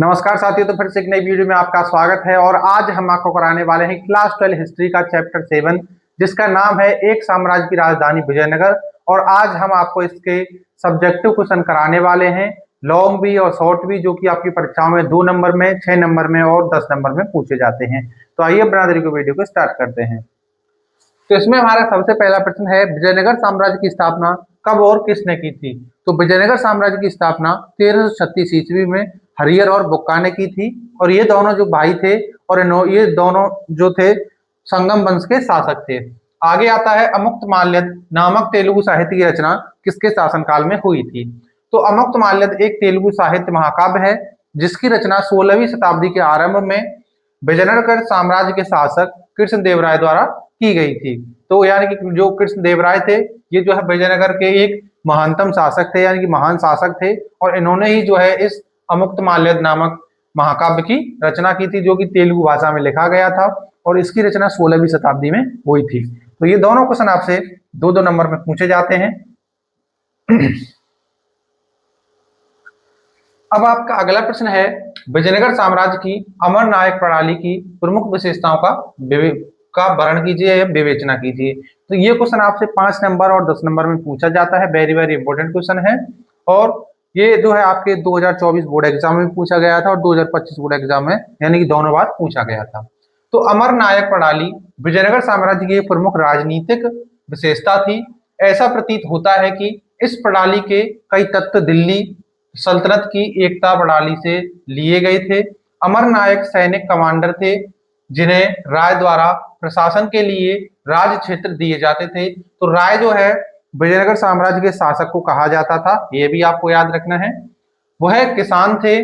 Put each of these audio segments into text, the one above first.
नमस्कार साथियों, तो फिर से एक नई वीडियो में आपका स्वागत है। और आज हम आपको कराने वाले हैं क्लास 12 हिस्ट्री का चैप्टर 7, जिसका नाम है एक साम्राज्य की राजधानी विजयनगर। और आज हम आपको इसके सब्जेक्टिव क्वेश्चन कराने वाले हैं, लॉन्ग भी और शॉर्ट भी, जो कि आपकी परीक्षाओं में 2 नंबर में, 6 नंबर में और 10 नंबर में पूछे जाते हैं। तो आइए ब्रदर को वीडियो को स्टार्ट करते हैं। तो इसमें हमारा सबसे पहला प्रश्न है, विजयनगर साम्राज्य की स्थापना कब और किसने की थी? तो विजयनगर साम्राज्य की स्थापना 1336 ईस्वी में हरियर और बुक्का ने की थी। और ये दोनों जो भाई थे और ये दोनों जो थे संगम वंश के शासक थे। आगे आता है, अमुक्तमाल्यद नामक तेलुगु साहित्य की रचना किसके शासनकाल में हुई थी? तो अमुक्तमाल्यद एक तेलुगु साहित्य महाकाव्य है, जिसकी रचना 16वीं शताब्दी के आरंभ में विजयनगर साम्राज्य के शासक कृष्णदेवराय द्वारा की गई थी। तो यानी कि जो कृष्णदेवराय थे, ये जो है विजयनगर के एक महानतम शासक थे, यानी कि महान शासक थे। और इन्होंने ही जो है इस अमुक्तमाल्यद नामक महाकाव्य की रचना की थी, जो कि तेलुगु भाषा में लिखा गया था। और इसकी रचना 16वीं शताब्दी में हुई थी। तो ये दोनों क्वेश्चन आपसे 2-2 नंबर में पूछे जाते हैं। अब आपका अगला प्रश्न है, विजयनगर साम्राज्य की अमर नायक प्रणाली की प्रमुख विशेषताओं का वर्णन कीजिए या विवेचना कीजिए। तो ये क्वेश्चन आपसे 5 नंबर और 10 नंबर में पूछा जाता है। वेरी वेरी इंपॉर्टेंट क्वेश्चन है। और ये जो है आपके 2024 बोर्ड एग्जाम में पूछा गया था और 2025 बोर्ड एग्जाम में, यानी कि दोनों बार पूछा गया था। तो अमर नायक प्रणाली विजयनगर साम्राज्य की एक प्रमुख राजनीतिक विशेषता थी। ऐसा प्रतीत होता है कि इस प्रणाली के कई तत्व दिल्ली सल्तनत की एकता प्रणाली से लिए गए थे। अमर नायक सैनिक कमांडर थे, जिन्हें राय द्वारा प्रशासन के लिए राज क्षेत्र दिए जाते थे। तो राय जो है विजयनगर साम्राज्य के शासक को कहा जाता था, यह भी आपको याद रखना है। वह किसान थे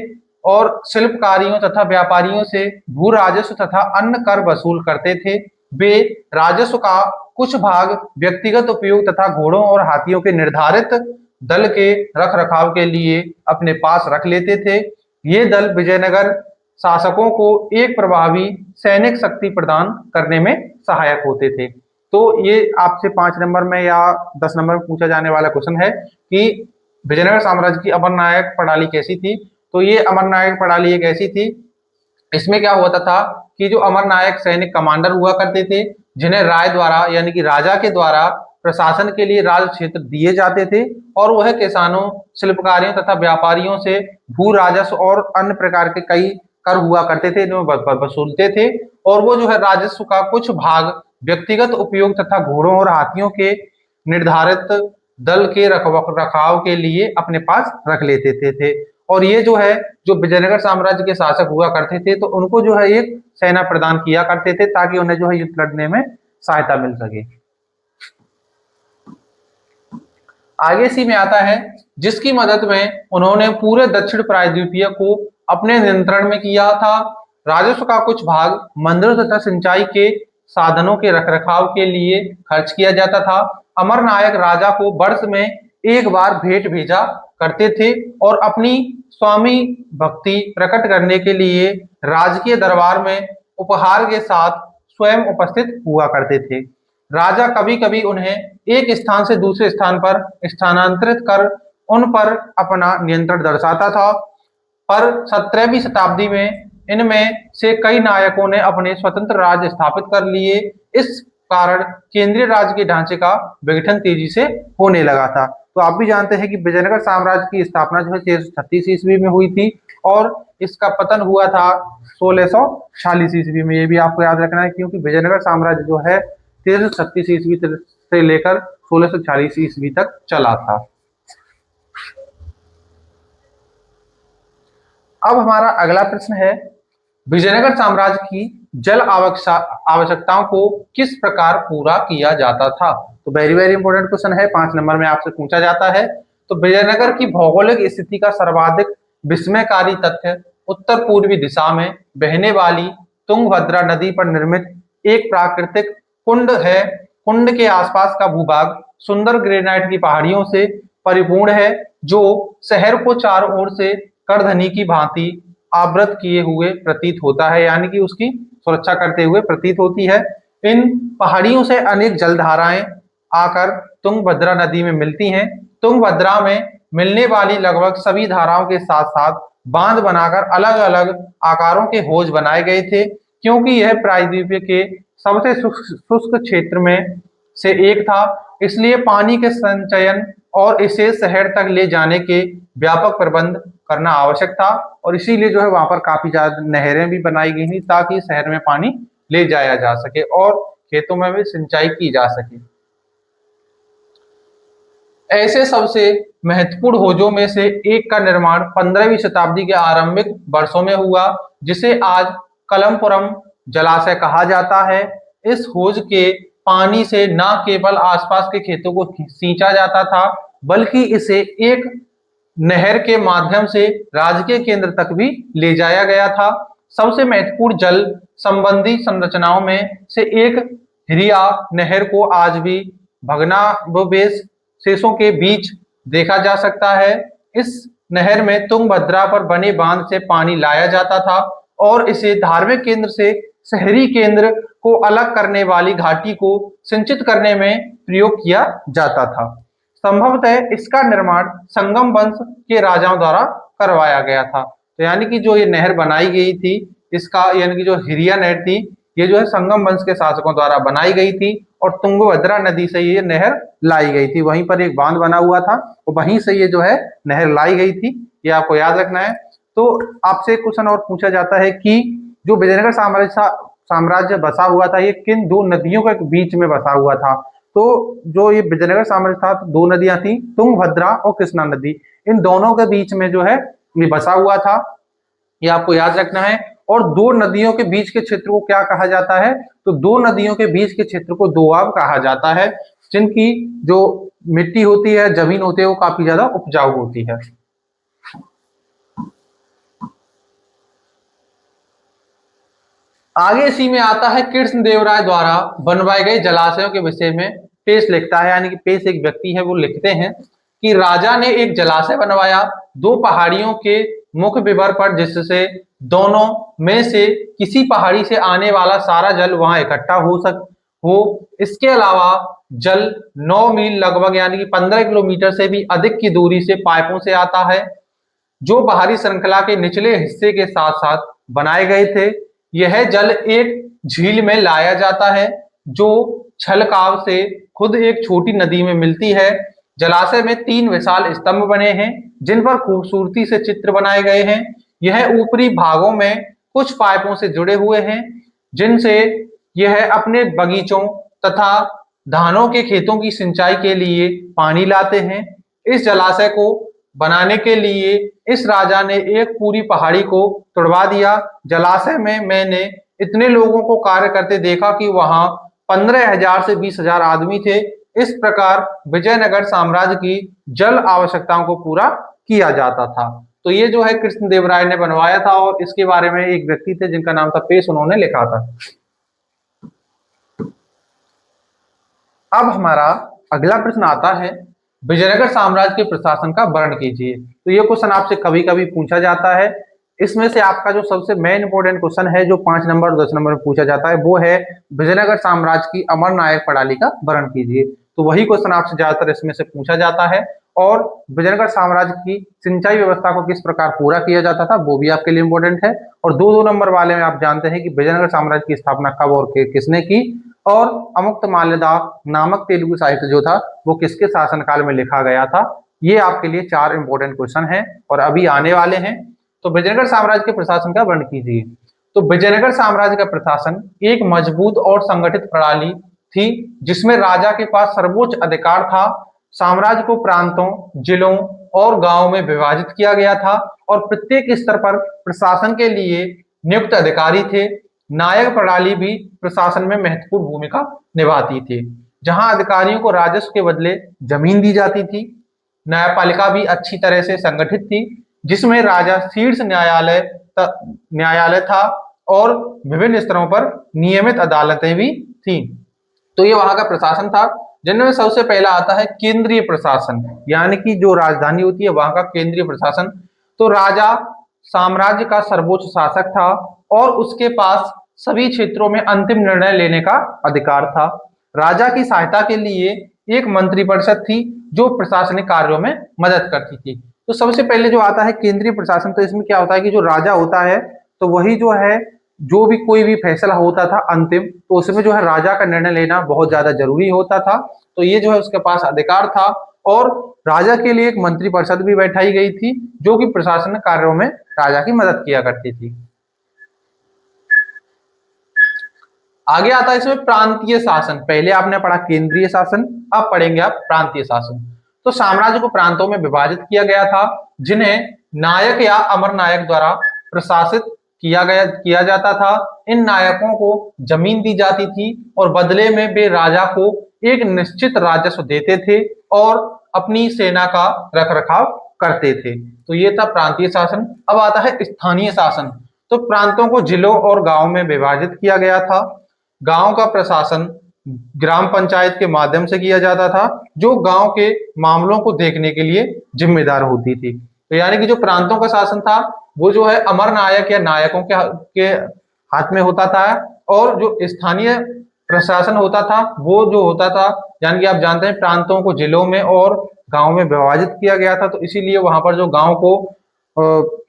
और शिल्पकारियों तथा व्यापारियों से भू राजस्व तथा अन्य कर वसूल करते थे। वे राजस्व का कुछ भाग व्यक्तिगत उपयोग तथा घोड़ों और हाथियों के निर्धारित दल के रख रखाव के लिए अपने पास रख लेते थे। ये दल विजयनगर शासकों को एक प्रभावी सैनिक शक्ति प्रदान करने में सहायक होते थे। तो ये आपसे 5 नंबर में या 10 नंबर में पूछा जाने वाला क्वेश्चन है कि विजयनगर साम्राज्य की अमर नायक प्रणाली कैसी थी। तो ये अमर नायक प्रणाली एक ऐसी थी, इसमें क्या होता था कि जो अमर नायक सैनिक कमांडर हुआ करते थे, जिन्हें राय द्वारा यानी कि राजा के द्वारा प्रशासन के लिए राज क्षेत्र दिए जाते थे। और वह किसानों, शिल्पकारियों तथा व्यापारियों से भू राजस्व और अन्य प्रकार के कई कर हुआ करते थे, वसूलते थे। और वो जो है राजस्व का कुछ भाग व्यक्तिगत उपयोग तथा घोड़ों और हाथियों के निर्धारित दल के रखाव के लिए अपने पास रख लेते थे। और ये जो है, जो विजयनगर साम्राज्य के शासक हुआ करते थे, तो उनको जो है एक सेना प्रदान किया करते थे, ताकि उन्हें जो है युद्ध लड़ने में सहायता मिल सके। आगे सी में आता है, जिसकी मदद में उन्होंने पूरे दक्षिण प्रायद्वीपीय को अपने नियंत्रण में किया था। राजस्व का कुछ भाग मंदिरों तथा सिंचाई के साधनों के रखरखाव के लिए खर्च किया जाता था। अमर नायक राजा को वर्ष में एक बार भेंट भेजा करते थे और अपनी स्वामी भक्ति प्रकट करने के लिए राजकीय दरबार में उपहार के साथ स्वयं उपस्थित हुआ करते थे। राजा कभी कभी उन्हें एक स्थान से दूसरे स्थान पर स्थानांतरित कर उन पर अपना नियंत्रण दर्शाता था। पर 17वीं शताब्दी में इनमें से कई नायकों ने अपने स्वतंत्र राज्य स्थापित कर लिए। इस कारण केंद्रीय राज्य के ढांचे का विघटन तेजी से होने लगा था। तो आप भी जानते हैं कि विजयनगर साम्राज्य की स्थापना जो है 1336 ईस्वी में हुई थी और इसका पतन हुआ था 1646 ईस्वी में। ये भी आपको याद रखना है, क्योंकि विजयनगर साम्राज्य जो है 1336 ईस्वी से लेकर 1646 ईस्वी तक चला था। अब हमारा अगला प्रश्न है, विजयनगर साम्राज्य की जल आवश्यकताओं को किस प्रकार पूरा किया जाता था? तो वेरी वेरी इंपॉर्टेंट क्वेश्चन है, 5 नंबर में आपसे पूछा जाता है। तो विजयनगर की भौगोलिक स्थिति का सर्वाधिक विस्मयकारी तथ्य उत्तर पूर्वी दिशा में बहने वाली तुंगभद्रा नदी पर निर्मित एक प्राकृतिक कुंड है। कुंड के आसपास का भूभाग सुंदर ग्रेनाइट की पहाड़ियों से परिपूर्ण है, जो शहर को चारों ओर से करधनी की भांति आवृत किए हुए प्रतीत होता है, यानी कि उसकी सुरक्षा करते हुए प्रतीत होती है। इन पहाड़ियों से अनेक जलधाराएं आकर तुंगभद्रा नदी में मिलती हैं। तुंगभद्रा में मिलने वाली लगभग सभी धाराओं के साथ साथ बांध बनाकर अलग अलग आकारों के हौज बनाए गए थे। क्योंकि यह प्रायद्वीप के सबसे शुष्क क्षेत्र में से एक था, इसलिए पानी के संचयन और इसे शहर तक ले जाने के व्यापक प्रबंध करना आवश्यक था। और इसीलिए जो है वहां पर काफी ज्यादा नहरें भी बनाई गई थी ताकि शहर में पानी ले जाया जा सके और खेतों में भी सिंचाई की जा सके। ऐसे सबसे महत्वपूर्ण हौजों में से एक का निर्माण 15वीं शताब्दी के आरंभिक वर्षों में हुआ, जिसे आज कलमपुरम जलाशय कहा जाता है। इस हौज के पानी से न केवल आसपास के खेतों को सींचा जाता था, बल्कि इसे एक नहर के माध्यम से राज्य के केंद्र तक भी ले जाया गया था। सबसे महत्वपूर्ण जल संबंधी संरचनाओं में से एक हिरिया नहर को आज भी भग्नावशेष शेषों के बीच देखा जा सकता है। इस नहर में तुंगभद्रा पर बने बांध से पानी लाया जाता था और इसे धार्मिक केंद्र से शहरी केंद्र को अलग करने वाली घाटी को सिंचित करने में प्रयोग किया जाता था। संभवतः इसका निर्माण संगम वंश के राजाओं द्वारा करवाया गया था। तो यानी कि जो ये नहर बनाई गई थी, इसका यानी कि जो हिरिया नहर थी, ये जो है संगम वंश के शासकों द्वारा बनाई गई थी और तुंगभद्रा नदी से ये नहर लाई गई थी। वहीं पर एक बांध बना हुआ था और वहीं से ये जो है नहर लाई गई थी, ये आपको याद रखना है। तो आपसे क्वेश्चन और पूछा जाता है कि जो विजयनगर साम्राज्य बसा हुआ था, ये किन दो नदियों के बीच में बसा हुआ था? तो जो ये विजयनगर साम्राज्य था, तो दो नदियां थी, तुंगभद्रा और कृष्णा नदी, इन दोनों के बीच में जो है ये बसा हुआ था, ये आपको याद रखना है। और दो नदियों के बीच के क्षेत्र को क्या कहा जाता है? तो दो नदियों के बीच के क्षेत्र को दोआब कहा जाता है, जिनकी जो मिट्टी होती है, जमीन होती है, वो काफी ज्यादा उपजाऊ होती है। आगे इसी में आता है कृष्णदेवराय द्वारा बनवाए गए जलाशयों के विषय में पेश लिखता है, यानी कि पेश एक व्यक्ति है, वो लिखते हैं कि राजा ने एक जलाशय बनवाया दो पहाड़ियों के मुख्य विवर पर, जिससे दोनों में से किसी पहाड़ी से आने वाला सारा जल वहां इकट्ठा हो। इसके अलावा जल 9 मील लगभग यानी कि 15 किलोमीटर से भी अधिक की दूरी से पाइपों से आता है, जो बाहरी श्रृंखला के निचले हिस्से के साथ साथ बनाए गए थे। यह जल एक झील में लाया जाता है, जो छलकाव से खुद एक छोटी नदी में मिलती है। जलाशय में 3 विशाल स्तंभ बने हैं, जिन पर खूबसूरती से चित्र बनाए गए हैं। यह ऊपरी भागों में कुछ पाइपों से जुड़े हुए हैं, जिनसे यह अपने बगीचों तथा धानों के खेतों की सिंचाई के लिए पानी लाते हैं। इस जलाशय को बनाने के लिए इस राजा ने एक पूरी पहाड़ी को तुड़वा दिया। जलाशय में मैंने इतने लोगों को कार्य करते देखा कि वहां 15,000 से 20,000 आदमी थे। इस प्रकार विजयनगर साम्राज्य की जल आवश्यकताओं को पूरा किया जाता था। तो ये जो है कृष्णदेवराय ने बनवाया था और इसके बारे में एक व्यक्ति थे जिनका नाम था पेश, उन्होंने लिखा था। अब हमारा अगला प्रश्न आता है, विजयनगर साम्राज्य के प्रशासन का वर्णन कीजिए। तो ये क्वेश्चन आपसे कभी कभी पूछा जाता है। इसमें से आपका जो सबसे मेन इंपॉर्टेंट क्वेश्चन है, जो 5 नंबर और 10 नंबर में पूछा जाता है, वो है विजयनगर साम्राज्य की अमर नायक प्रणाली का वर्णन कीजिए। तो वही क्वेश्चन आपसे ज्यादातर इसमें से पूछा जाता है। और विजयनगर साम्राज्य की सिंचाई व्यवस्था को किस प्रकार पूरा किया जाता था, वो भी आपके लिए इंपॉर्टेंट है। और 2-2 नंबर वाले में आप जानते हैं कि विजयनगर साम्राज्य की स्थापना कब और किसने की, और अमुक्तमाल्यदा नामक तेलुगु साहित्य जो था वो किसके शासनकाल में लिखा गया था। ये आपके लिए 4 इंपॉर्टेंट क्वेश्चन हैं और अभी आने वाले हैं। तो विजयनगर साम्राज्य के प्रशासन का वर्णन कीजिए। तो विजयनगर साम्राज्य का प्रशासन एक मजबूत और संगठित प्रणाली थी, जिसमें राजा के पास सर्वोच्च अधिकार था। साम्राज्य को प्रांतों, जिलों और गांवों में विभाजित किया गया था और प्रत्येक स्तर पर प्रशासन के लिए नियुक्त अधिकारी थे। नायक प्रणाली भी प्रशासन में महत्वपूर्ण भूमिका निभाती थी, जहां अधिकारियों को राजस्व के बदले जमीन दी जाती थी। न्यायपालिका भी अच्छी तरह से संगठित थी, जिसमें राजा शीर्ष न्यायालय था और विभिन्न स्तरों पर नियमित अदालतें भी थी। तो ये वहां का प्रशासन था, जिनमें सबसे पहला आता है केंद्रीय प्रशासन, यानी कि जो राजधानी होती है वहां का केंद्रीय प्रशासन। तो राजा साम्राज्य का सर्वोच्च शासक था और उसके पास सभी क्षेत्रों में अंतिम निर्णय लेने का अधिकार था। राजा की सहायता के लिए एक मंत्रिपरिषद थी, जो प्रशासनिक कार्यों में मदद करती थी। तो सबसे पहले जो आता है केंद्रीय प्रशासन, तो इसमें क्या होता है कि जो राजा होता है तो वही जो है जो भी कोई भी फैसला होता था अंतिम, तो उसमें जो है राजा का निर्णय लेना बहुत ज्यादा जरूरी होता था। तो ये जो है उसके पास अधिकार था, और राजा के लिए एक मंत्री परिषद भी बैठाई गई थी जो कि प्रशासनिक कार्यों में राजा की मदद किया करती थी। आगे आता है इसमें प्रांतीय शासन। पहले आपने पढ़ा केंद्रीय शासन, अब पढ़ेंगे आप प्रांतीय शासन। तो साम्राज्य को प्रांतों में विभाजित किया गया था, जिन्हें नायक या अमर नायक द्वारा प्रशासित किया जाता था। इन नायकों को जमीन दी जाती थी और बदले में वे राजा को एक निश्चित राजस्व देते थे और अपनी सेना का रखरखाव करते थे। तो ये था प्रांतीय शासन। अब आता है स्थानीय शासन। तो प्रांतों को जिलों और गांवों में विभाजित किया गया था। गांव का प्रशासन ग्राम पंचायत के माध्यम से किया जाता था, जो गांव के मामलों को देखने के लिए जिम्मेदार होती थी। तो यानी कि जो प्रांतों का शासन था वो जो है अमर नायक या नायकों के हाथ में होता था, और जो स्थानीय प्रशासन होता था वो जो होता था, यानी कि आप जानते हैं प्रांतों को जिलों में और गांव में विभाजित किया गया था, तो इसीलिए वहां पर जो गांव को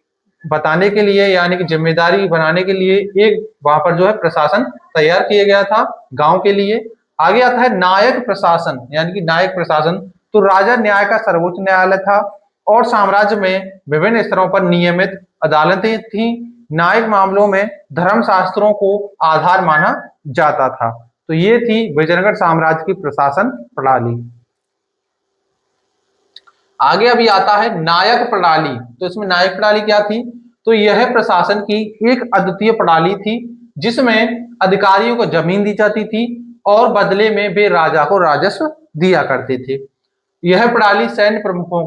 बताने के लिए यानी कि जिम्मेदारी बनाने के लिए एक वहां पर जो है प्रशासन तैयार किया गया था गांव के लिए। आगे आता है नायक प्रशासन, यानी कि नायक प्रशासन। तो राजा न्याय का सर्वोच्च न्यायालय था, और साम्राज्य में विभिन्न स्तरों पर नियमित अदालतें थीं। न्यायिक मामलों में धर्मशास्त्रों को आधार माना जाता था। तो ये थी विजयनगर साम्राज्य की प्रशासन प्रणाली। आगे अभी आता है नायक प्रणाली। तो इसमें नायक प्रणाली क्या थी? तो यह प्रशासन की एक अद्वितीय प्रणाली थी, जिसमें अधिकारियों को जमीन दी जाती थी और बदले में वे राजा को राजस्व दिया करते थे। यह प्रणाली सैन्य प्रमुखों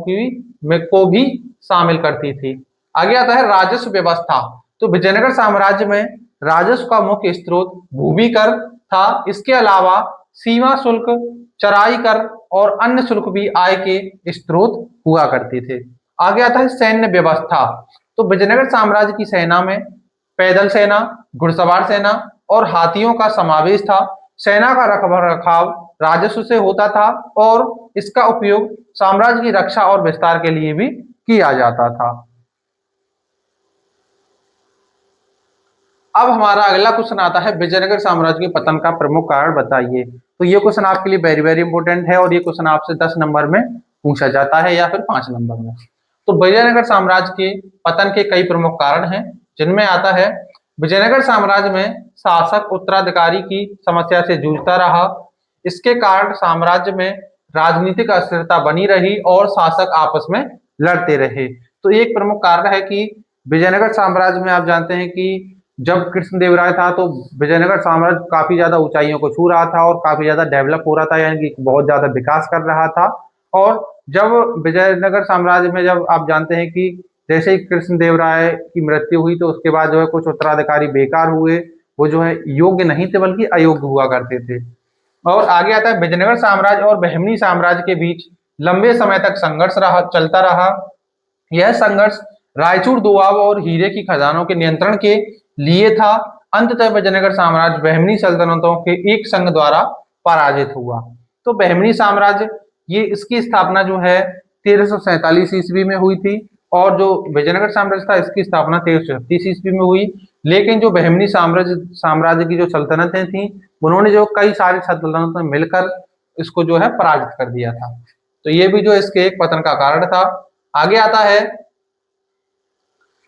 को भी शामिल करती थी। आगे आता है राजस्व व्यवस्था। तो विजयनगर साम्राज्य में राजस्व का मुख्य स्रोत भूमि कर था। इसके अलावा सीमा शुल्क, चराई कर और अन्य शुल्क भी आय के स्रोत हुआ करते थे। आगे आता है सैन्य व्यवस्था। तो विजयनगर साम्राज्य की सेना में पैदल सेना, घुड़सवार सेना और हाथियों का समावेश था। सेना का रखरखाव राजस्व से होता था और इसका उपयोग साम्राज्य की रक्षा और विस्तार के लिए भी किया जाता था। अब हमारा अगला क्वेश्चन आता है विजयनगर साम्राज्य के पतन का प्रमुख कारण बताइए। तो ये क्वेश्चन आपके लिए वेरी वेरी इंपॉर्टेंट है, और ये क्वेश्चन आपसे 10 नंबर में पूछा जाता है या फिर 5 नंबर में। तो विजयनगर साम्राज्य के पतन के कई प्रमुख कारण हैं, जिनमें आता है विजयनगर साम्राज्य में शासक उत्तराधिकारी की समस्या से जूझता रहा। इसके कारण साम्राज्य में राजनीतिक अस्थिरता बनी रही और शासक आपस में लड़ते रहे। तो एक प्रमुख कारण है कि विजयनगर साम्राज्य में आप जानते हैं कि जब कृष्णदेवराय था तो विजयनगर साम्राज्य काफी ज्यादा ऊंचाइयों को छू रहा था और काफी ज्यादा डेवलप हो रहा था, यानी कि बहुत ज्यादा विकास कर रहा था। और जब विजयनगर साम्राज्य में जब आप जानते हैं कि जैसे ही कृष्णदेवराय की मृत्यु हुई तो उसके बाद जो है कुछ उत्तराधिकारी बेकार हुए, वो जो है योग्य नहीं थे बल्कि अयोग्य हुआ करते थे। और आगे आता है विजयनगर साम्राज्य और बहमनी साम्राज्य के बीच लंबे समय तक संघर्ष चलता रहा। यह संघर्ष रायचूर दोआब और हीरे की खदानों के नियंत्रण के लिए था। अंततः विजयनगर साम्राज्य बहमनी सल्तनतों के एक संघ द्वारा पराजित हुआ। तो बहमनी साम्राज्य ये इसकी स्थापना जो है 1347 ईस्वी में हुई थी, और जो विजयनगर साम्राज्य था इसकी स्थापना 1336 ईस्वी में हुई। लेकिन जो बहमनी साम्राज्य की जो सल्तनतें थी, उन्होंने जो कई सारी सल्तनतें मिलकर इसको जो है पराजित कर दिया था। तो ये भी जो इसके एक पतन का कारण था। आगे आता है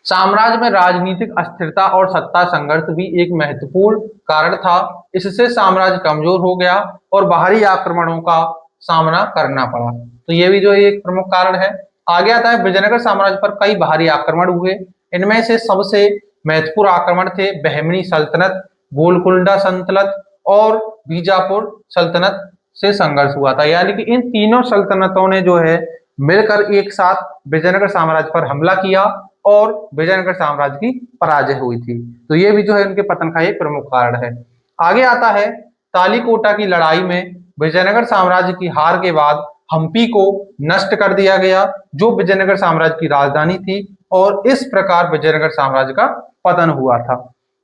साम्राज्य में राजनीतिक अस्थिरता और सत्ता संघर्ष भी एक महत्वपूर्ण कारण था। इससे साम्राज्य कमजोर हो गया और बाहरी आक्रमणों का सामना करना पड़ा। तो ये भी जो एक प्रमुख कारण है। आगे आता है विजयनगर साम्राज्य पर कई बाहरी आक्रमण हुए। इनमें से सबसे महत्वपूर्ण आक्रमण थे बहमनी सल्तनत, गोलकुंडा सल्तनत और बीजापुर सल्तनत से संघर्ष हुआ था। यानी कि इन तीनों सल्तनतों ने जो है मिलकर एक साथ विजयनगर साम्राज्य पर हमला किया और विजयनगर साम्राज्य की पराजय हुई थी। तो ये भी जो है उनके पतन का एक प्रमुख कारण है। आगे आता है तालीकोटा की लड़ाई में विजयनगर साम्राज्य की हार के बाद हम्पी को नष्ट कर दिया गया, जो विजयनगर साम्राज्य की राजधानी थी, और इस प्रकार विजयनगर साम्राज्य का पतन हुआ था।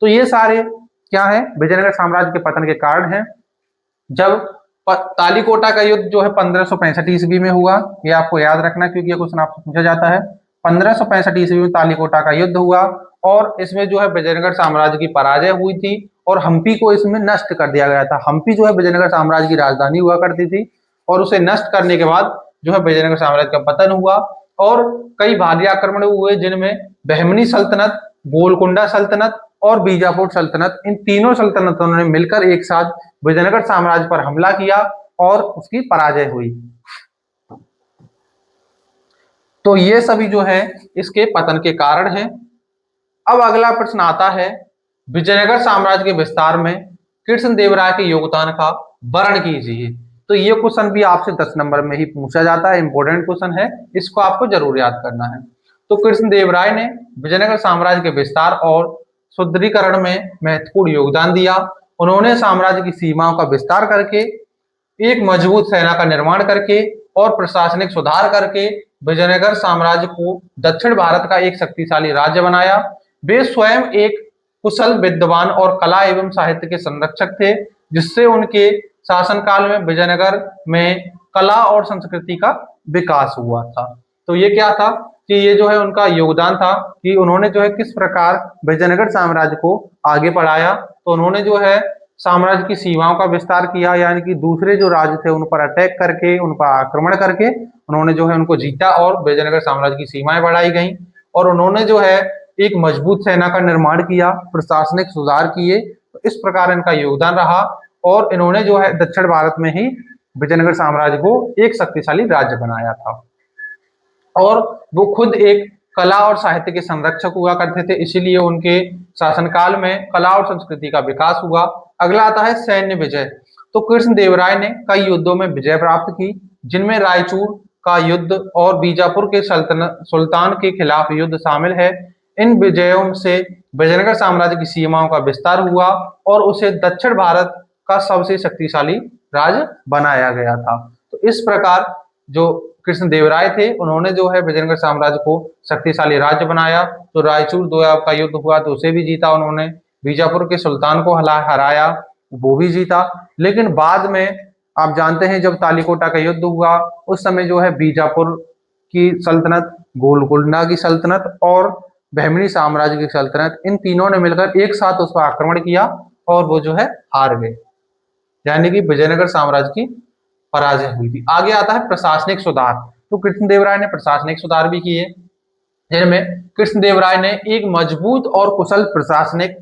तो ये सारे क्या है विजयनगर साम्राज्य के पतन के कारण हैं। जब तालीकोटा का युद्ध जो है 1565 ईस्वी में हुआ, ये आपको याद रखना क्योंकि ये क्वेश्चन आपसे पूछा जाता है। 1565 ईस्वी में तालीकोटा का युद्ध हुआ और इसमें जो है विजयनगर साम्राज्य की पराजय हुई थी और हम्पी को इसमें नष्ट कर दिया गया था। हम्पी जो है विजयनगर साम्राज्य की राजधानी हुआ करती थी और उसे नष्ट करने के बाद जो है विजयनगर साम्राज्य का पतन हुआ और कई भारी आक्रमण हुए जिनमें बहमनी सल्तनत, गोलकुंडा सल्तनत और बीजापुर सल्तनत, इन तीनों सल्तनतों ने मिलकर एक साथ विजयनगर साम्राज्य पर हमला किया और उसकी पराजय हुई। तो ये सभी जो है इसके पतन के कारण हैं। अब अगला प्रश्न आता है, विजयनगर साम्राज्य के विस्तार में कृष्णदेवराय के योगदान का वर्णन कीजिए। तो ये क्वेश्चन भी आपसे 10 नंबर में ही पूछा जाता है, इंपॉर्टेंट क्वेश्चन है, इसको आपको जरूर याद करना है। तो कृष्णदेवराय ने विजयनगर साम्राज्य के विस्तार और सुदृढ़ीकरण में महत्वपूर्ण योगदान दिया। उन्होंने साम्राज्य की सीमाओं का विस्तार करके, एक मजबूत सेना का निर्माण करके और प्रशासनिक सुधार करके विजयनगर साम्राज्य को दक्षिण भारत का एक शक्तिशाली राज्य बनाया। वे स्वयं एक कुशल विद्वान और कला एवं साहित्य के संरक्षक थे, जिससे उनके शासनकाल में विजयनगर में कला और संस्कृति का विकास हुआ था। तो ये क्या था कि ये जो है उनका योगदान था कि उन्होंने जो है किस प्रकार विजयनगर साम्राज्य को आगे बढ़ाया। तो उन्होंने जो है साम्राज्य की सीमाओं का विस्तार किया, यानी कि दूसरे जो राज्य थे उन पर अटैक करके, उन पर आक्रमण करके उन्होंने जो है उनको जीता और विजयनगर साम्राज्य की सीमाएं बढ़ाई गई और उन्होंने जो है एक मजबूत सेना का निर्माण किया, प्रशासनिक सुधार किए। तो इस प्रकार इनका योगदान रहा और इन्होंने जो है दक्षिण भारत में ही विजयनगर साम्राज्य को एक शक्तिशाली राज्य बनाया था और वो खुद एक कला और साहित्य के संरक्षक हुआ करते थे, इसीलिए उनके शासनकाल में कला और संस्कृति का विकास हुआ। अगला आता है सैन्य विजय। तो कृष्णदेवराय ने कई युद्धों में विजय प्राप्त की, जिनमें रायचूर का युद्ध और बीजापुर के सुल्तान के खिलाफ युद्ध शामिल है। इन विजयों से विजयनगर साम्राज्य की सीमाओं का विस्तार हुआ और उसे दक्षिण भारत का सबसे शक्तिशाली राज्य बनाया गया था। तो इस प्रकार जो कृष्णदेवराय थे उन्होंने जो है विजयनगर साम्राज्य को शक्तिशाली राज्य बनाया। तो रायचूर दोयाब का युद्ध हुआ तो उसे भी जीता उन्होंने, बीजापुर के सुल्तान को हराया, वो भी जीता। लेकिन बाद में आप जानते हैं जब तालीकोटा का युद्ध हुआ उस समय जो है बीजापुर की सल्तनत, गोलकुंडा की सल्तनत और बहमनी साम्राज्य की सल्तनत, इन तीनों ने मिलकर एक साथ उस पर आक्रमण किया और वो जो है हार गए, यानी कि विजयनगर साम्राज्य की पराजय हुई थी। आगे आता है प्रशासनिक सुधार। तो कृष्णदेवराय ने प्रशासनिक सुधार भी किए, जिनमें कृष्णदेवराय ने एक मजबूत और कुशल प्रशासनिक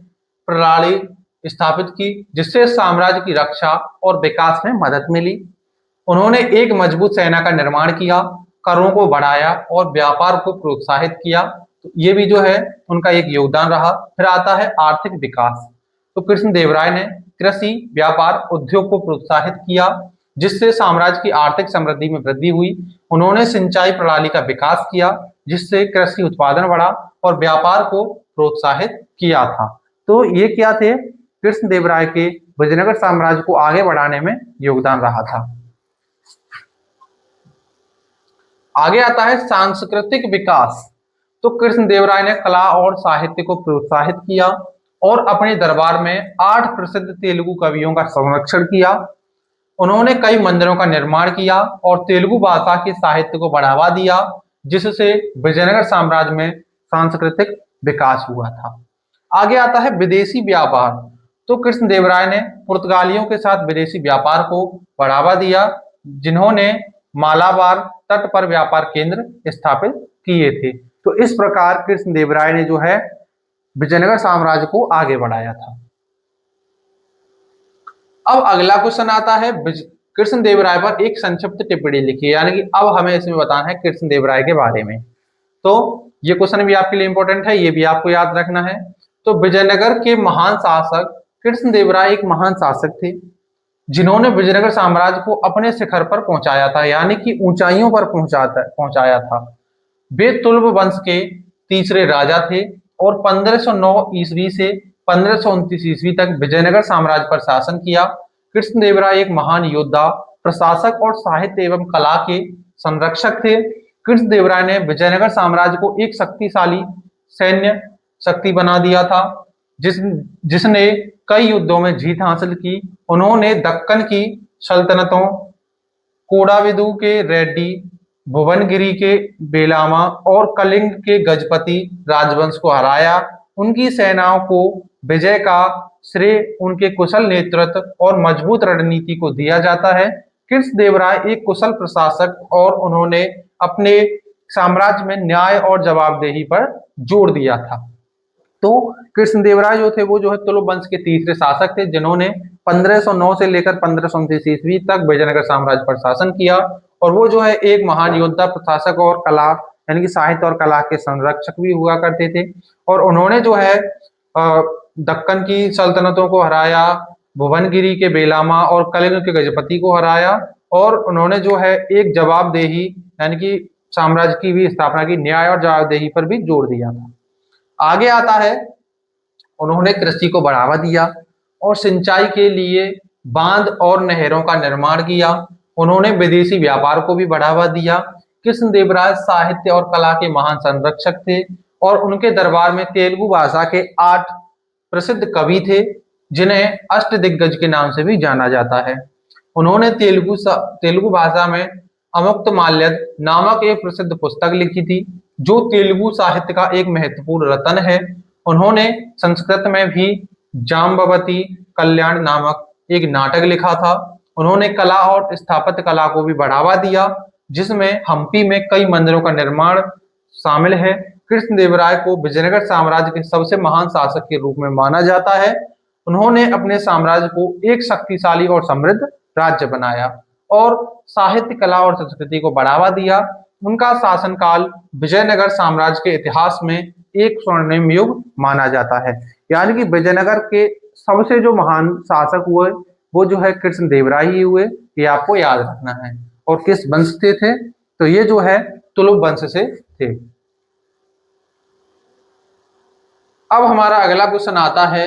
प्रणाली स्थापित की, जिससे साम्राज्य की रक्षा और विकास में मदद मिली। उन्होंने एक मजबूत सेना का निर्माण किया, करों को बढ़ाया और व्यापार को प्रोत्साहित किया। तो ये भी जो है उनका एक योगदान रहा। फिर आता है आर्थिक विकास। तो कृष्णदेवराय ने कृषि, व्यापार, उद्योग को प्रोत्साहित किया, जिससे साम्राज्य की आर्थिक समृद्धि में वृद्धि हुई। उन्होंने सिंचाई प्रणाली का विकास किया, जिससे कृषि उत्पादन बढ़ा और व्यापार को प्रोत्साहित किया था। तो ये क्या थे, कृष्णदेवराय के विजयनगर साम्राज्य को आगे बढ़ाने में योगदान रहा था। आगे आता है सांस्कृतिक विकास। तो कृष्णदेवराय ने कला और साहित्य को प्रोत्साहित किया और अपने दरबार में 8 प्रसिद्ध तेलुगु कवियों का संरक्षण किया। उन्होंने कई मंदिरों का निर्माण किया और तेलुगु भाषा के साहित्य को बढ़ावा दिया, जिससे विजयनगर साम्राज्य में सांस्कृतिक विकास हुआ था। आगे आता है विदेशी व्यापार। तो कृष्णदेवराय ने पुर्तगालियों के साथ विदेशी व्यापार को बढ़ावा दिया, जिन्होंने मालाबार तट पर व्यापार केंद्र स्थापित किए थे। तो इस प्रकार कृष्णदेवराय ने जो है विजयनगर साम्राज्य को आगे बढ़ाया था। अब अगला क्वेश्चन आता है कृष्णदेवराय पर एक संक्षिप्त टिप्पणी लिखिए, यानी कि अब हमें इसमें बताना है कृष्णदेवराय के बारे में। तो ये क्वेश्चन भी आपके लिए इंपॉर्टेंट है, ये भी आपको याद रखना है। तो विजयनगर के महान शासक कृष्णदेवराय एक महान शासक थे, जिन्होंने विजयनगर साम्राज्य को अपने शिखर पर पहुंचाया था, यानी कि ऊंचाइयों पर पहुंचाया था। वे तुलुव वंश के तीसरे राजा थे और 1509 ईस्वी से 1529 ईस्वी तक विजयनगर साम्राज्य पर शासन किया। कृष्णदेवराय एक महान योद्धा, प्रशासक और साहित्य एवं कला के संरक्षक थे। कृष्णदेवराय ने विजयनगर साम्राज्य को एक शक्तिशाली सैन्य शक्ति बना दिया था, जिसने कई युद्धों में जीत हासिल की। उन्होंने दक्कन की सल्तनतों कोडाविदु के रेड्डी, भुवनगिरी के बेलामा और कलिंग के गजपति राजवंश को हराया। उनकी सेनाओं को विजय का श्रेय उनके कुशल नेतृत्व और मजबूत रणनीति को दिया जाता है। कृष्णदेवराय एक कुशल प्रशासक और उन्होंने अपने साम्राज्य में न्याय और जवाबदेही पर जोर दिया था। तो कृष्णदेवराय जो थे वो जो है तुलुप वंश के तीसरे शासक थे, जिन्होंने 1509 से लेकर 1529 ईस्वी तक विजयनगर साम्राज्य पर शासन किया। और वो जो है एक महान योद्धा, प्रशासक और कला यानी कि साहित्य और कला के संरक्षक भी हुआ करते थे। और उन्होंने जो है दक्कन की सल्तनतों को हराया, भुवनगिरी के बेलामा और कलिंग के गजपति को हराया, और उन्होंने जो है एक जवाबदेही यानी कि साम्राज्य की भी स्थापना की, न्याय और जवाबदेही पर भी जोर दिया था। आगे आता है, उन्होंने कृषि को बढ़ावा दिया और सिंचाई के लिए बांध और नहरों का निर्माण किया। उन्होंने विदेशी व्यापार को भी बढ़ावा दिया। कृष्णदेवराय साहित्य और कला के महान संरक्षक थे और उनके दरबार में तेलुगु भाषा के 8 प्रसिद्ध कवि थे, जिन्हें अष्टदिग्गज के नाम से भी जाना जाता है। उन्होंने तेलुगु भाषा में अमुक्तमाल्यद नामक एक प्रसिद्ध पुस्तक लिखी थी, जो तेलुगु साहित्य का एक महत्वपूर्ण रत्न है। उन्होंने संस्कृत में भी जाम्बवती कल्याण नामक एक नाटक लिखा था। उन्होंने कला और स्थापत्य कला को भी बढ़ावा दिया, जिसमें हम्पी में कई मंदिरों का निर्माण शामिल है। कृष्णदेवराय को विजयनगर साम्राज्य के सबसे महान शासक के रूप में माना जाता है। उन्होंने अपने साम्राज्य को एक शक्तिशाली और समृद्ध राज्य बनाया और साहित्य, कला और संस्कृति को बढ़ावा दिया। उनका शासनकाल विजयनगर साम्राज्य के इतिहास में एक स्वर्णिम युग माना जाता है। यानी कि विजयनगर के सबसे जो महान शासक हुए वो जो है कृष्णदेवराय ही हुए, ये आपको याद रखना है। और किस वंश से थे? तो ये जो है तुलुप वंश से थे। अब हमारा अगला क्वेश्चन आता है,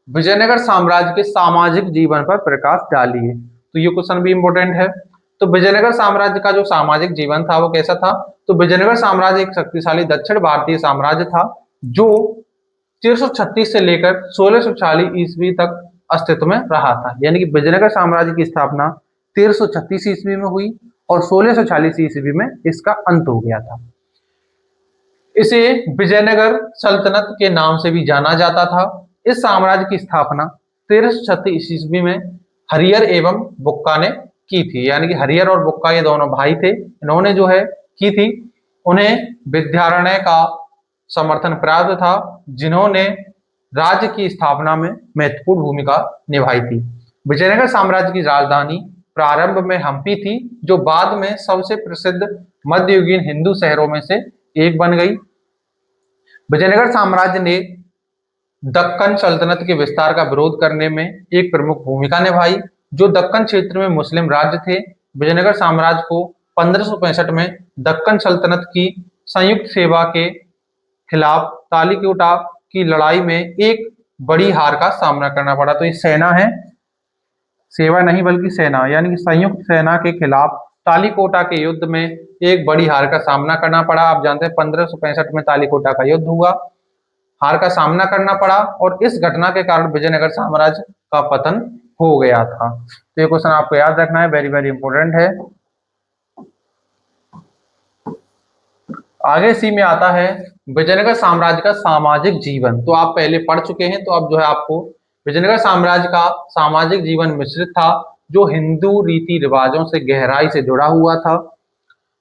विजयनगर साम्राज्य के सामाजिक जीवन पर प्रकाश डालिए। तो ये क्वेश्चन भी इंपॉर्टेंट है। तो विजयनगर साम्राज्य का जो सामाजिक जीवन था वो कैसा था? तो विजयनगर साम्राज्य एक शक्तिशाली दक्षिण भारतीय साम्राज्य था, जो 1336 से लेकर 1640 ईस्वी तक अस्तित्व में रहा था। यानी कि विजयनगर साम्राज्य की स्थापना 1336 ईस्वी में हुई और 1640 ईस्वी में इसका अंत हो गया था। इसे विजयनगर सल्तनत के नाम से भी जाना जाता था। इस साम्राज्य की स्थापना 1336 ईस्वी में हरियर एवं बुक्का ने की थी। यानी कि हरियर और बुक्का ये दोनों भाई थे, इन्होंने जो है की थी। उन्हें विद्यारण्य का समर्थन प्राप्त था, जिन्होंने राज्य की स्थापना में महत्वपूर्ण भूमिका निभाई थी। विजयनगर साम्राज्य की राजधानी प्रारंभ में हम्पी थी, जो बाद में सबसे प्रसिद्ध मध्ययुगीन हिंदू शहरों में से एक बन गई। विजयनगर साम्राज्य ने दक्कन सल्तनत के विस्तार का विरोध करने में एक प्रमुख भूमिका निभाई, जो दक्कन क्षेत्र में मुस्लिम राज्य थे। विजयनगर साम्राज्य को 1565 में दक्कन सल्तनत की संयुक्त सेवा के खिलाफ तालिकोटा की लड़ाई में एक बड़ी हार का सामना करना पड़ा। तो ये सेना है, सेवा नहीं बल्कि सेना, यानी कि संयुक्त सेना के खिलाफ तालिकोटा के युद्ध में एक बड़ी हार का सामना करना पड़ा। आप जानते हैं 1565 में तालिकोटा का युद्ध हुआ, हार का सामना करना पड़ा और इस घटना के कारण विजयनगर साम्राज्य का पतन हो गया था। तो ये क्वेश्चन आपको याद रखना है, वेरी वेरी इंपॉर्टेंट है। आगे सी में आता है विजयनगर साम्राज्य का सामाजिक जीवन। तो आप पहले पढ़ चुके हैं, तो अब जो है आपको विजयनगर साम्राज्य का सामाजिक जीवन मिश्रित था, जो हिंदू रीति रिवाजों से गहराई से जुड़ा हुआ था।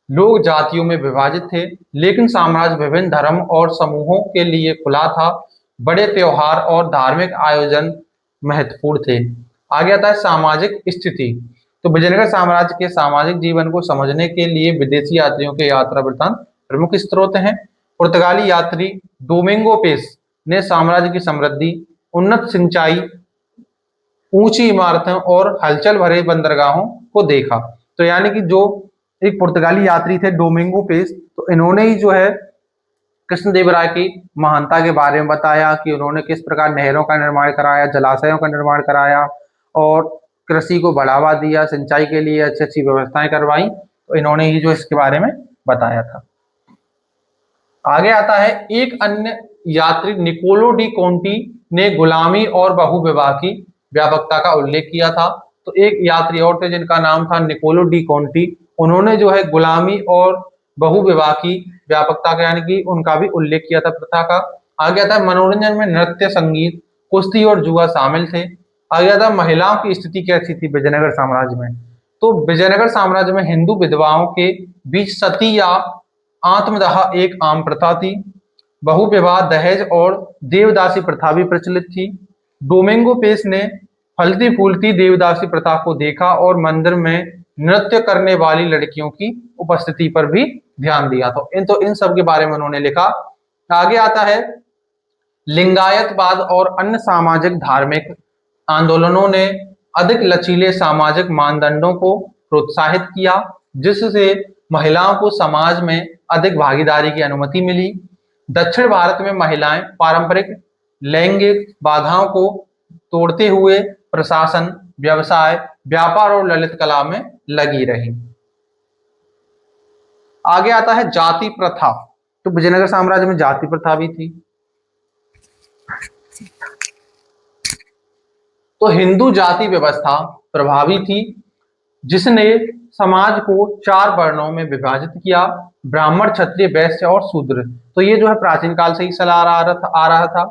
लोग जातियों में विभाजित थे, लेकिन साम्राज्य विभिन्न धर्म और समूहों के लिए खुला था। बड़े त्योहार और धार्मिक आयोजन महत्वपूर्ण थे। आगे आता है सामाजिक स्थिति। तो विजयनगर साम्राज्य के सामाजिक जीवन को समझने के लिए विदेशी यात्रियों के यात्रा वृत्तांत प्रमुख स्रोत हैं। पुर्तगाली यात्री डोमिंगो पेस ने साम्राज्य की समृद्धि, उन्नत सिंचाई, ऊंची इमारतें और हलचल भरे बंदरगाहों को देखा। तो यानी कि जो एक पुर्तगाली यात्री थे डोमिंगो पेस, तो इन्होंने ही जो है कृष्णदेवराय की महानता के बारे में बताया कि उन्होंने किस प्रकार नहरों का निर्माण कराया, जलाशयों का निर्माण कराया और कृषि को बढ़ावा दिया, सिंचाई के लिए अच्छी अच्छी व्यवस्थाएं करवाई। तो इन्होंने ही जो इसके बारे में बताया था। आगे आता है एक अन्य यात्री निकोलो डी कोंटी ने गुलामी और बहुविवाह की व्यापकता का उल्लेख किया था। तो एक यात्री और थे जिनका नाम था निकोलो डी कॉन्टी। उन्होंने जो है गुलामी और बहुविवाह की व्यापकता का यानी कि उनका भी उल्लेख किया था प्रथा का। आगे आता है मनोरंजन में नृत्य, संगीत, कुश्ती और जुआ शामिल थे। आगे आता है महिलाओं की स्थिति कैसी थी विजयनगर साम्राज्य में। तो विजयनगर साम्राज्य में हिंदू विधवाओं के बीच सती या आत्मदाह एक आम प्रथा थी। बहुविवाह, दहेज और देवदासी प्रथा भी प्रचलित थी। डोमिंगो पेस ने फलती फूलती देवदासी प्रथा को देखा और मंदिर में नृत्य करने वाली लड़कियों की उपस्थिति पर भी ध्यान दिया। तो इन सब के बारे में उन्होंने लिखा। आगे आता है लिंगायतवाद और अन्य सामाजिक धार्मिक आंदोलनों ने अधिक लचीले सामाजिक मानदंडों को प्रोत्साहित किया, जिससे महिलाओं को समाज में अधिक भागीदारी की अनुमति मिली। दक्षिण भारत में महिलाएं पारंपरिक लैंगिक बाधाओं को तोड़ते हुए प्रशासन, व्यवसाय, व्यापार और ललित कला में लगी रही। आगे आता है जाति प्रथा। तो विजयनगर साम्राज्य में जाति प्रथा भी थी। तो हिंदू जाति व्यवस्था प्रभावी थी, जिसने समाज को 4 वर्णों में विभाजित किया, ब्राह्मण, क्षत्रिय, वैश्य और शूद्र। तो ये जो है प्राचीन काल से ही चला आ रहा था।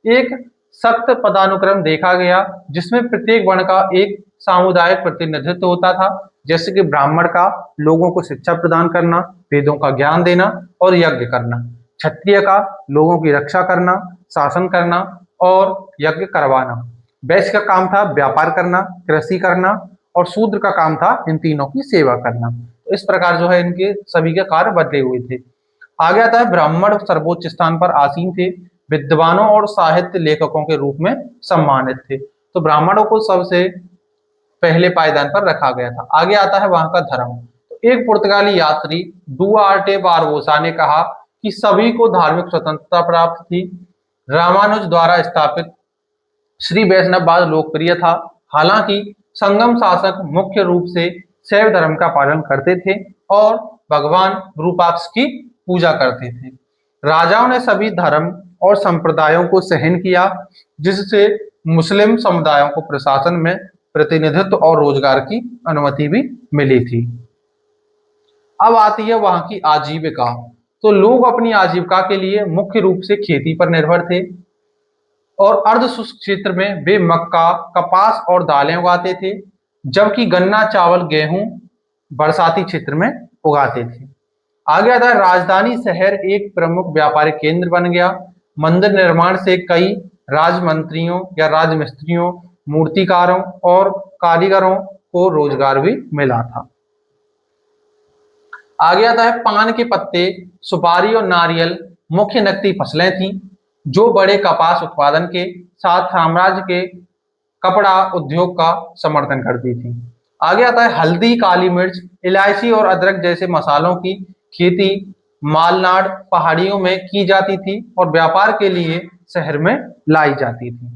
एक सख्त पदानुक्रम देखा गया, जिसमें प्रत्येक वर्ण का एक सामुदायिक प्रतिनिधित्व होता था। जैसे कि ब्राह्मण का लोगों को शिक्षा प्रदान करना, वेदों का ज्ञान देना और यज्ञ करना। क्षत्रिय का लोगों की रक्षा करना, शासन करना और यज्ञ करवाना। वैश्य का काम था व्यापार करना, कृषि करना और शूद्र का काम था इन तीनों की सेवा करना। तो इस प्रकार जो है इनके सभी के कार्य बदले हुए थे। आगे आता है ब्राह्मण सर्वोच्च स्थान पर आसीन थे, विद्वानों और साहित्य लेखकों के रूप में सम्मानित थे। तो ब्राह्मणों को सबसे पहले पायदान पर रखा गया था। आगे आता है वहां का धर्म। तो एक पुर्तगाली यात्री डुआर्टे बारबोसा ने कहा कि सभी को धार्मिक स्वतंत्रता प्राप्त थी। रामानुज द्वारा स्थापित श्री वैष्णववाद लोकप्रिय था। हालांकि संगम शासक मुख्य रूप से शैव धर्म का पालन करते थे और भगवान विरूपाक्ष की पूजा करते थे। राजाओं ने सभी धर्म और संप्रदायों को सहन किया, जिससे मुस्लिम समुदायों को प्रशासन में प्रतिनिधित्व और रोजगार की अनुमति भी मिली थी। अब आती है वहां की आजीविका। तो लोग अपनी आजीविका के लिए मुख्य रूप से खेती पर निर्भर थे और अर्ध शुष्क क्षेत्र में वे मक्का, कपास और दालें उगाते थे, जबकि गन्ना, चावल, गेहूं बरसाती क्षेत्र में उगाते थे। आगे आता है राजधानी शहर एक प्रमुख व्यापारिक केंद्र बन गया। मंदिर निर्माण से कई राजमंत्रियों या राजमिस्त्रियों, मूर्तिकारों और कारीगरों को रोजगार भी मिला था। आगे आता है पान के पत्ते, सुपारी और नारियल मुख्य नकदी फसलें थीं, जो बड़े कपास उत्पादन के साथ साम्राज्य के कपड़ा उद्योग का समर्थन करती थी। आगे आता है हल्दी, काली मिर्च, इलायची और अदरक जैसे मसालों की खेती मालनाड पहाड़ियों में की जाती थी और व्यापार के लिए शहर में लाई जाती थी।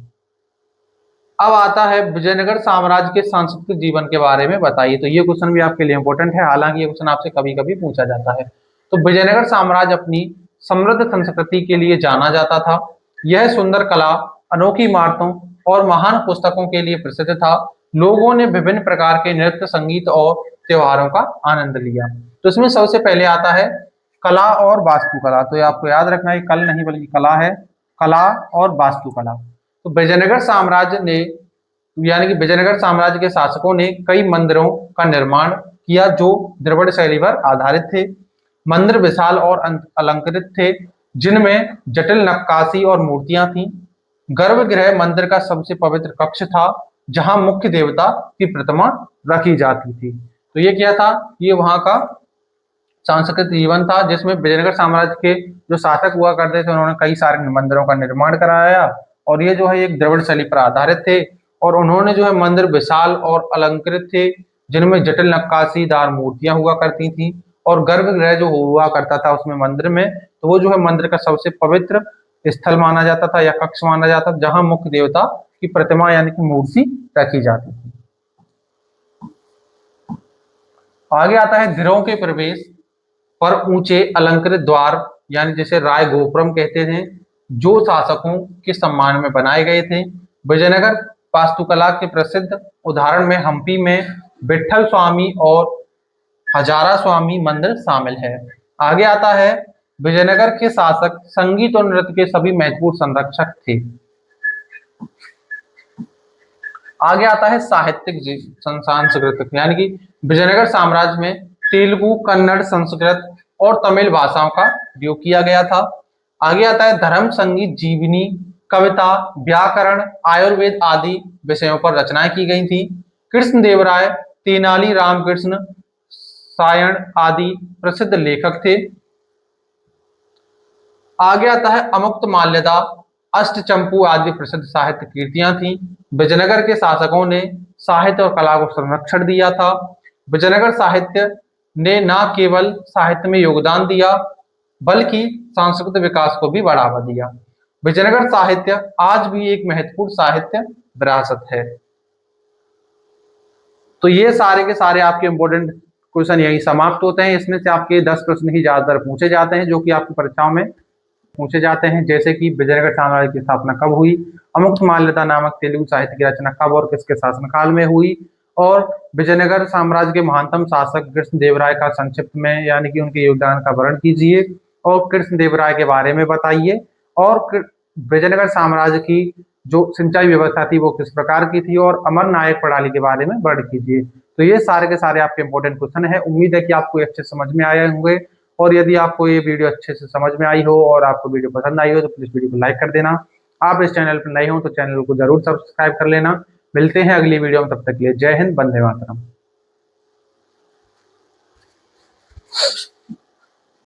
अब आता है विजयनगर साम्राज्य के सांस्कृतिक जीवन के बारे में बताइए। तो ये क्वेश्चन भी आपके लिए इंपॉर्टेंट है, हालांकि ये क्वेश्चन आपसे कभी कभी पूछा जाता है। तो विजयनगर साम्राज्य अपनी समृद्ध संस्कृति के लिए जाना जाता था। यह सुंदर कला, अनोखी इमारतों और महान पुस्तकों के लिए प्रसिद्ध था। लोगों ने विभिन्न प्रकार के नृत्य, संगीत और त्योहारों का आनंद लिया। तो इसमें सबसे पहले आता है कला और वास्तुकला। तो ये आपको याद रखना है, कल नहीं बल्कि कला है, कला और वास्तुकला। तो विजयनगर साम्राज्य ने यानी कि विजयनगर साम्राज्य के शासकों ने कई मंदिरों का निर्माण किया जो द्रविड़ शैली पर आधारित थे। मंदिर विशाल और अलंकृत थे, जिनमें जटिल नक्काशी और मूर्तियां थीं। गर्भगृह मंदिर का सबसे पवित्र कक्ष था, जहां मुख्य देवता की प्रतिमा रखी जाती थी। तो ये क्या था, ये वहां का सांस्कृतिक जीवन था, जिसमें विजयनगर साम्राज्य के जो शासक हुआ करते थे उन्होंने कई सारे मंदिरों का निर्माण कराया और ये जो है एक द्रविड़ शैली पर आधारित थे। और उन्होंने जो है मंदिर विशाल और अलंकृत थे, जिनमें जटिल नक्काशीदार मूर्तियां हुआ करती थी और गर्भगृह जो हुआ करता था उसमें मंदिर में, तो वो जो है मंदिर का सबसे पवित्र स्थल माना जाता था या कक्ष माना जाता था, जहां मुख्य देवता की प्रतिमा यानी कि मूर्ति रखी जाती थी। आगे आता है गृहों के प्रवेश पर ऊंचे अलंकृत द्वार यानी जैसे राय गोपुरम कहते थे, जो शासकों के सम्मान में बनाए गए थे। विजयनगर वास्तुकला के प्रसिद्ध उदाहरण में हम्पी में विट्ठल स्वामी और हजारा स्वामी मंदिर शामिल है। आगे आता है विजयनगर के शासक संगीत और नृत्य के सभी महत्वपूर्ण संरक्षक थे। आगे आता है साहित्यिक सांस्कृतिक, यानी कि विजयनगर साम्राज्य में तेलुगु, कन्नड़, संस्कृत और तमिल भाषाओं का उपयोग किया गया था। आगे आता है धर्म, संगीत, जीवनी, कविता, व्याकरण, आयुर्वेद आदि विषयों पर रचनाएं की गई थी। कृष्णदेवराय, तेनाली रामकृष्ण, सायण आदि प्रसिद्ध लेखक थे। आगे आता है अमुक्तमाल्यदा, अष्टचंपू आदि प्रसिद्ध साहित्य कृतियां थी। विजयनगर के शासकों ने साहित्य और कला को संरक्षण दिया था। विजयनगर साहित्य ने न केवल साहित्य में योगदान दिया बल्कि सांस्कृतिक विकास को भी बढ़ावा दिया। विजयनगर साहित्य आज भी एक महत्वपूर्ण साहित्य विरासत है। तो ये सारे के सारे आपके इंपोर्टेंट क्वेश्चन यही समाप्त होते हैं। इसमें से आपके 10 प्रश्न ही ज्यादातर पूछे जाते हैं, जो कि आपकी परीक्षाओं में पूछे जाते हैं, जैसे कि विजयनगर साम्राज्य की स्थापना कब हुई, अमुक्तमाल्यदा नामक तेलुगु साहित्य की रचना कब और किसके शासनकाल में हुई, और विजयनगर साम्राज्य के महानतम शासक कृष्णदेवराय का संक्षिप्त में यानी कि उनके योगदान का वर्णन कीजिए और कृष्णदेवराय के बारे में बताइए, और विजयनगर साम्राज्य की जो सिंचाई व्यवस्था थी वो किस प्रकार की थी, और अमर नायक प्रणाली के बारे में वर्णन कीजिए। तो ये सारे के सारे आपके इंपॉर्टेंट क्वेश्चन है। उम्मीद है कि आपको अच्छे समझ में आए होंगे, और यदि आपको ये वीडियो अच्छे से समझ में आई हो और आपको वीडियो पसंद आई हो तो प्लीज वीडियो को लाइक कर देना। आप इस चैनल पर नए हो तो चैनल को जरूर सब्सक्राइब कर लेना। मिलते हैं अगली वीडियो में, तब तक के लिए जय हिंद, वंदे मातरम।